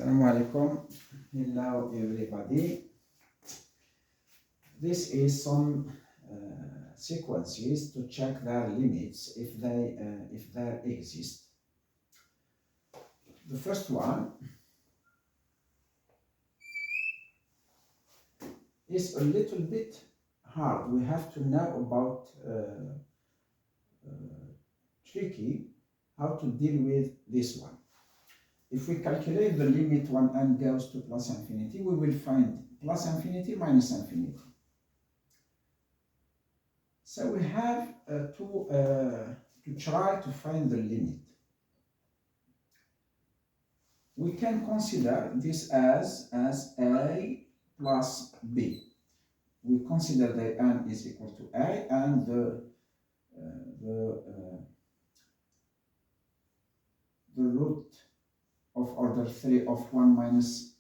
Assalamu alaikum. Hello everybody. This is some sequences to check their limits if they exist. The first one is a little bit hard. We have to know about tricky how to deal with this one. If we calculate the limit when n goes to plus infinity, we will find plus infinity minus infinity. So we have to try to find the limit. We can consider this as a plus b. We consider that n is equal to a and the root of order 3 of 1 minus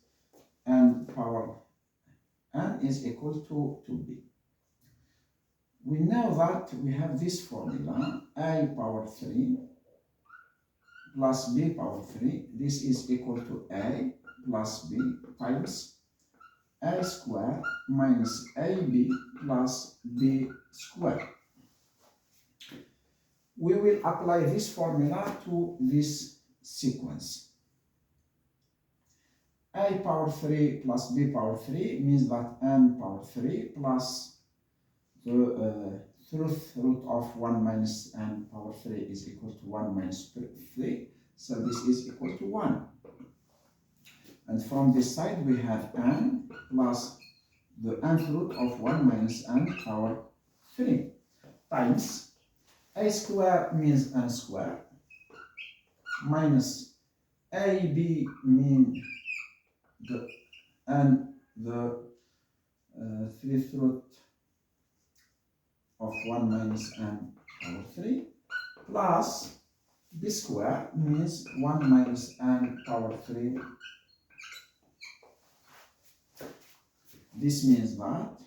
n power n is equal to b. We know that we have this formula, a power 3 plus b power 3. This is equal to a plus b times a square minus ab plus b square. We will apply this formula to this sequence. A power 3 plus b power 3 means that n power 3 plus the truth root of 1 minus n power 3 is equal to 1 minus 3. So this is equal to 1. And from this side we have n plus the nth root of 1 minus n power 3 times a square means n square minus ab means the third root of 1 minus n power 3 plus b square means 1 minus n power 3. This means that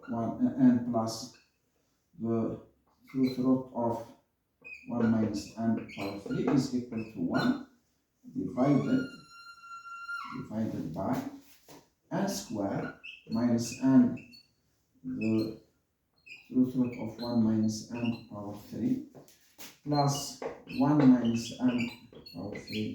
1 n plus the truth root of 1 minus n power 3 is equal to 1 divided by n square minus n the truth root of 1 minus n power 3 plus 1 minus n power 3.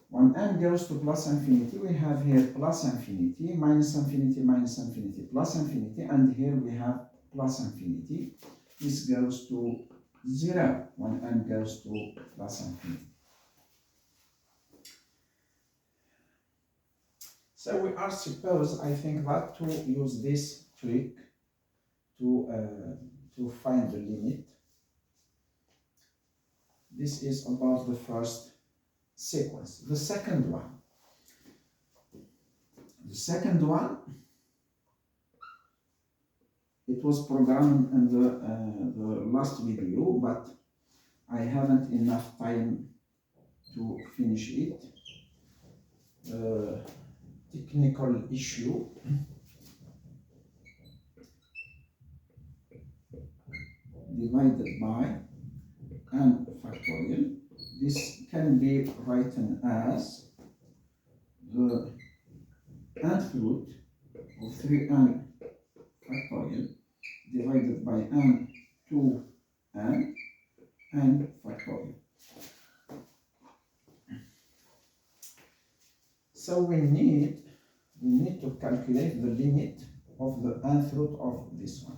When n goes to plus infinity, we have here plus infinity, minus infinity, minus infinity, plus infinity, and here we have plus infinity. This goes to 0 when n goes to plus infinity. So we are supposed, I think, that to use this trick to find the limit. This is about the first sequence. The second one, it was programmed in the last video, but I haven't enough time to finish it. Technical issue. Divided by n factorial. This can be written as the nth root of 3n factorial divided by n 2n n factorial. So we need to calculate the limit of the nth root of this one.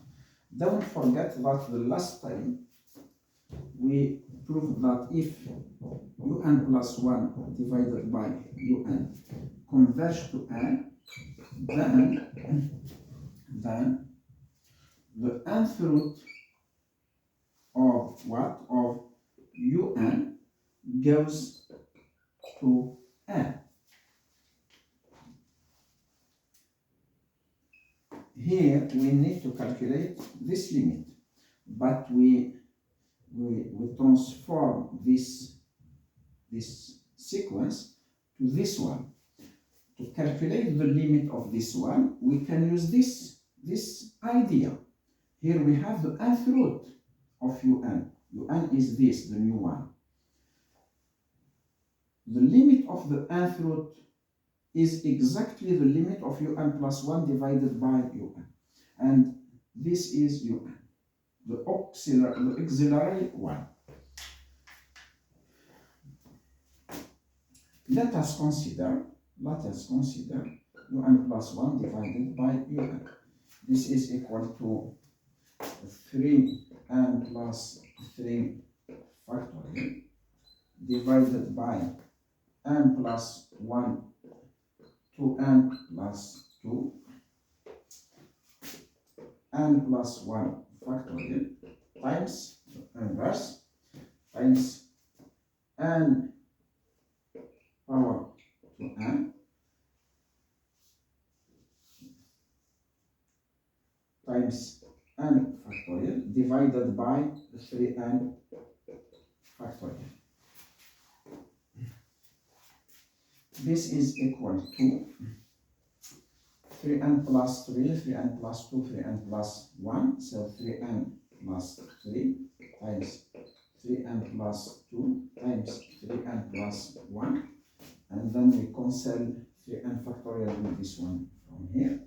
Don't forget that the last time we proved that if un plus 1 divided by un converge to n, then the nth root of what? Of un goes to n. Here we need to calculate this limit, but we transform this sequence to this one. To calculate the limit of this one, we can use this idea. Here we have the nth root of un. Un is this, the new one. the limit of the nth root is exactly the limit of un plus 1 divided by un. And this is un, the auxiliary one. Let us consider un plus 1 divided by un. This is equal to 3n plus 3 factorial divided by n plus 1 2n plus 2 n plus 1 factorial times inverse times n power to n times n factorial divided by 3n factorial. This is equal to 3n plus 3, 3n plus 2, 3n plus 1, so 3n plus 3 times 3n plus 2 times 3n plus 1, and then we cancel 3n factorial with this one from here.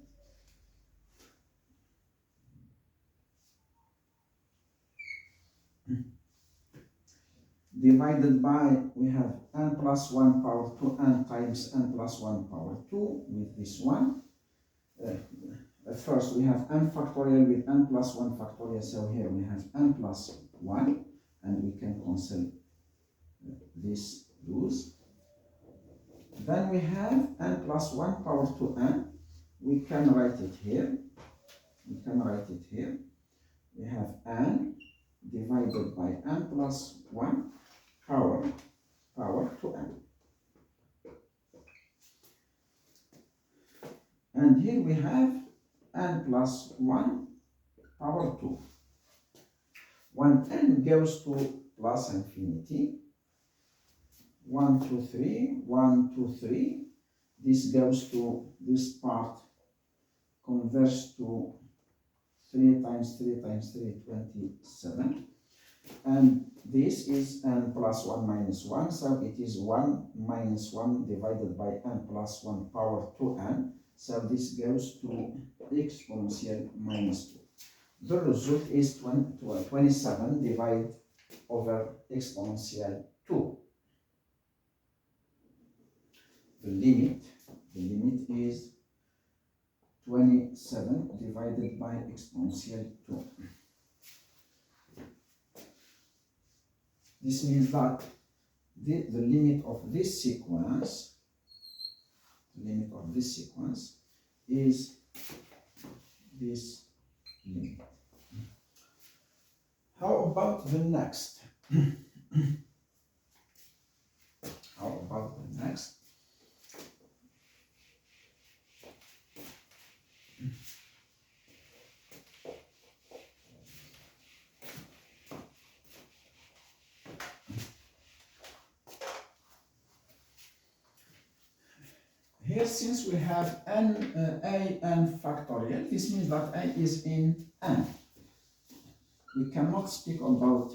Divided by, we have n plus 1 power 2n times n plus 1 power 2 with this one. First we have n factorial with n plus 1 factorial, so here we have n plus 1, and we can cancel this loose. Then we have n plus 1 power 2n, we can write it here, we have n divided by n plus 1 power 2n. And here we have n plus 1 power 2. When n goes to plus infinity, 1, 2, 3, 1, 2, 3, this goes to this part, converts to 3 times 3 times 3, 27. And this is n plus 1 minus 1, so it is 1 minus 1 divided by n plus 1 power 2n, so this goes to exponential minus 2. The result is 27 divided over exponential 2. The limit is 27 divided by exponential 2. This means that the limit of this sequence, is this limit. How about the next? Here, since we have an factorial, this means that a is in n. We cannot speak about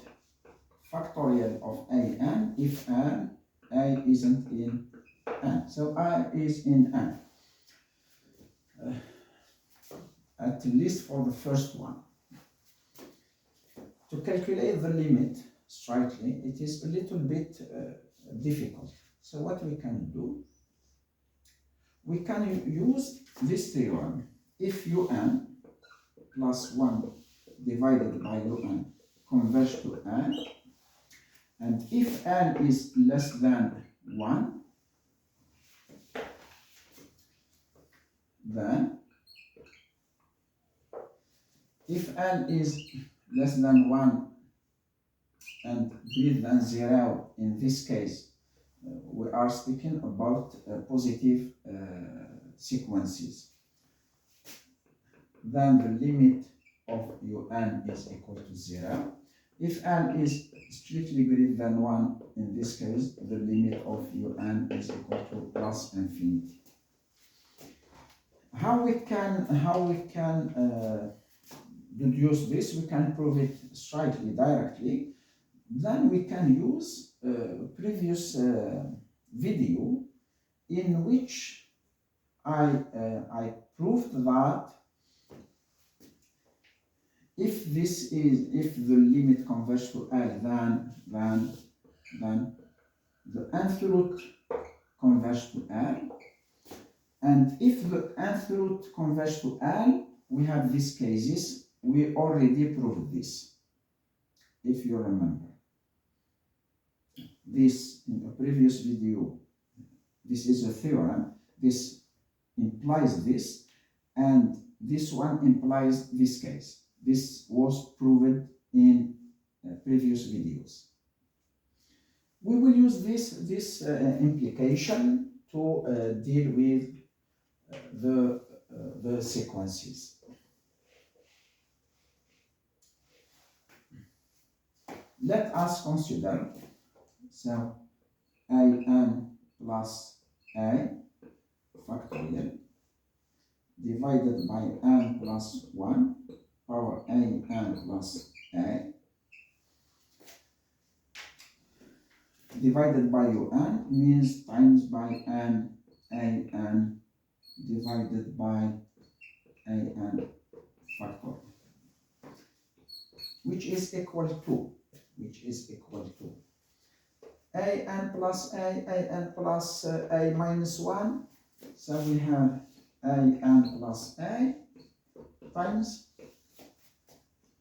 factorial of an if a isn't in n. So a is in n, at least for the first one. To calculate the limit strictly, it is a little bit difficult. So what we can do, we can use this theorem. If un plus 1 divided by un converges to n, and if n is less than 1, then if n is less than 1 and greater than 0, in this case, we are speaking about positive sequences. Then the limit of un is equal to 0. If n is strictly greater than 1, in this case, the limit of un is equal to plus infinity. How we can deduce this? We can prove it strictly directly. Then we can use previous video in which I proved that if the limit converges to L, then the nth root converges to L, and if the nth root converges to L, we have these cases. We already proved this, if you remember. This in the previous video, this is a theorem. This implies this, and this one implies this case. This was proven in previous videos. We will use this implication to deal with the sequences. Let us consider, so an plus a factorial divided by n plus 1 power n plus a divided by un means times by n divided by an factorial, which is equal to an plus a minus 1. So we have an plus a times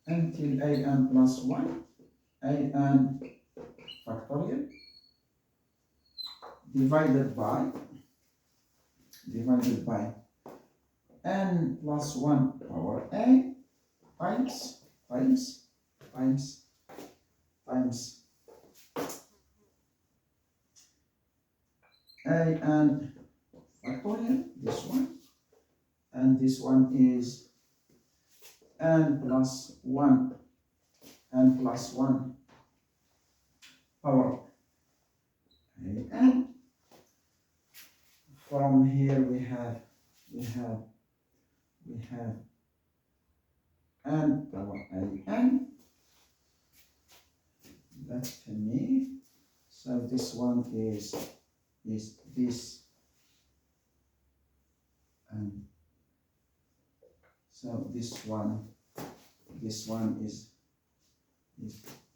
until an plus 1 an factorial divided by n plus 1 power a times an factorial, this one, and this one is n plus 1 power an. From here we have n power an. That's to me. So this one is this, and so this one is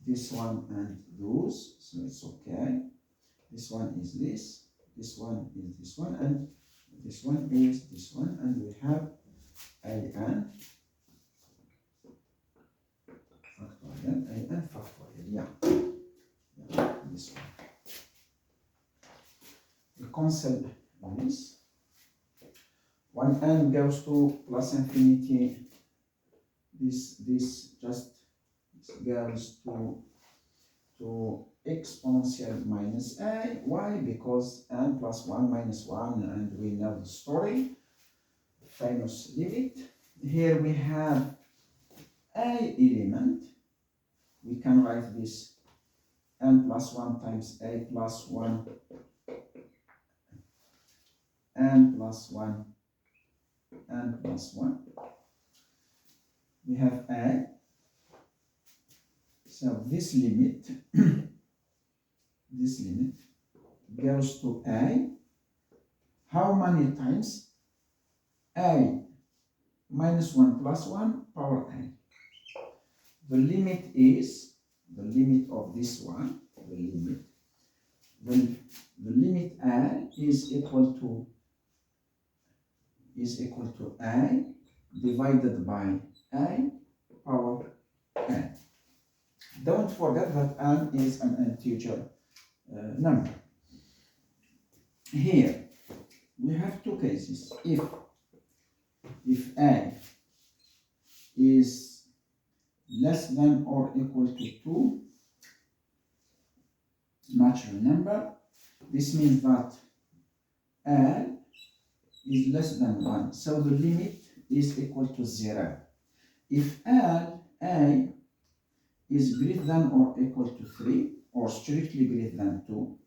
this one and those, so it's okay. This one is this one is this one, and this one is this one, and we have an factorial, yeah, this one. The concept is when n goes to plus infinity, this just goes to exponential minus a. Why? Because n plus 1 minus 1, and we know the story, famous limit. Here we have a element. We can write this n plus 1 times a plus 1 n plus 1 n plus 1. We have a. So this limit goes to a. How many times? A minus 1 plus 1 power a. The limit is the limit of this one. The limit a is equal to a divided by a power n. Don't forget that n is an integer number. Here we have two cases. If a is less than or equal to 2 natural number, this means that L is less than 1, so the limit is equal to 0. If L, A, is greater than or equal to 3, or strictly greater than 2,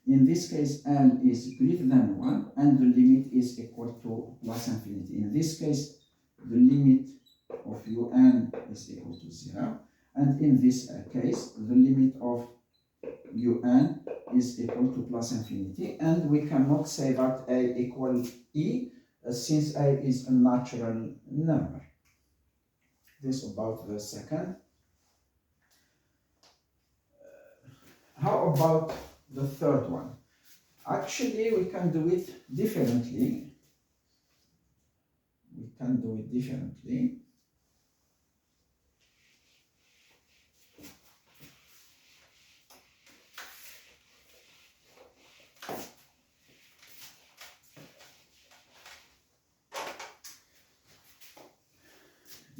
in this case L is greater than 1, and the limit is equal to plus infinity. In this case, the limit of un is equal to 0, and in this case, the limit of un is equal to plus infinity, and we cannot say that a equal e since a is a natural number. This about the second. How about the third one? Actually, we can do it differently. We can do it differently.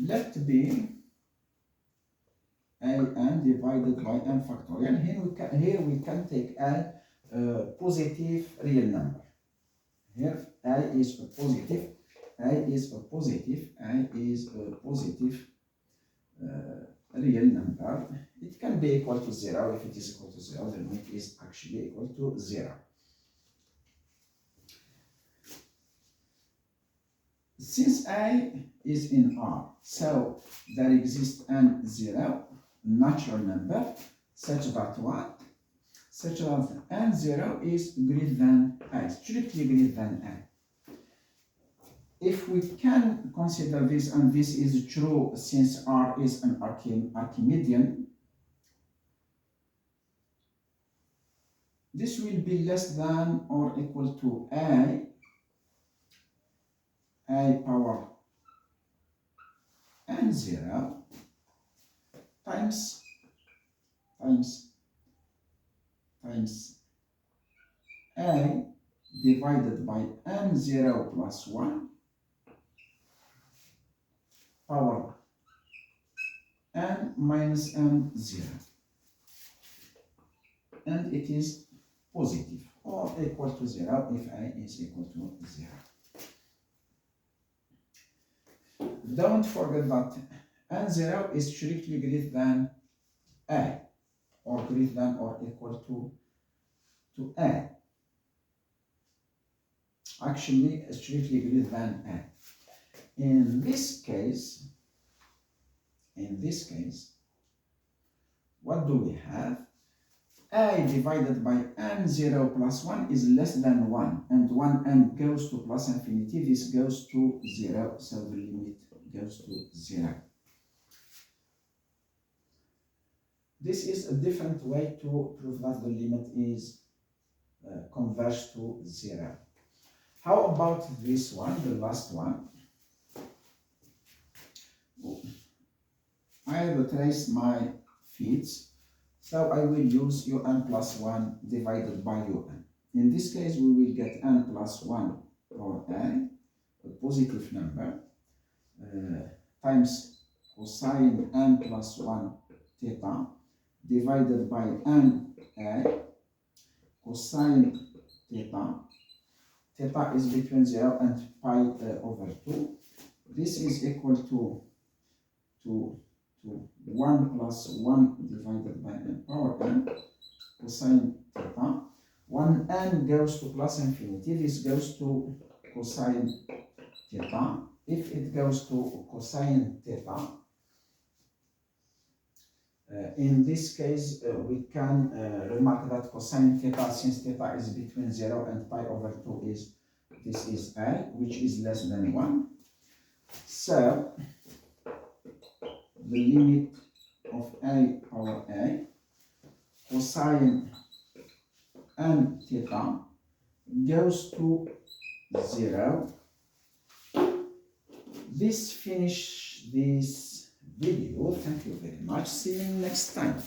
Let be an divided by n factorial. Here we can take a positive real number. Here a is a positive, a is a positive, a is a positive real number. It can be equal to 0. If it is equal to 0, the limit is actually equal to 0. Since a is in R, so there exists an 0 natural number such that what? Such that n 0 is greater than a, strictly greater than a. If we can consider this, and this is true since R is an Archimedean, this will be less than or equal to a power n 0 times a divided by n 0 plus 1 power n minus n 0, and it is positive or equal to 0 if a is equal to 0. Don't forget that n0 is strictly greater than a, or greater than or equal to a. Actually, strictly greater than a. In this case, what do we have? A divided by n0 plus 1 is less than 1, and 1n goes to plus infinity. This goes to 0, so the limit goes to 0. This is a different way to prove that the limit is converged to 0. How about this one, the last one? I retrace my feeds, so I will use un plus 1 divided by un. In this case, we will get n plus 1 or a positive number, times cosine n plus 1 theta divided by n a cosine theta. Theta is between 0 and pi over 2. This is equal to 1 plus 1 divided by n power n cosine theta. 1n goes to plus infinity. This goes to cosine theta. If it goes to cosine theta, in this case, we can remark that cosine theta, since theta is between 0 and pi over 2, this is a, which is less than 1. So, the limit of a power a cosine n theta goes to 0. This finishes this video. Thank you very much. See you next time.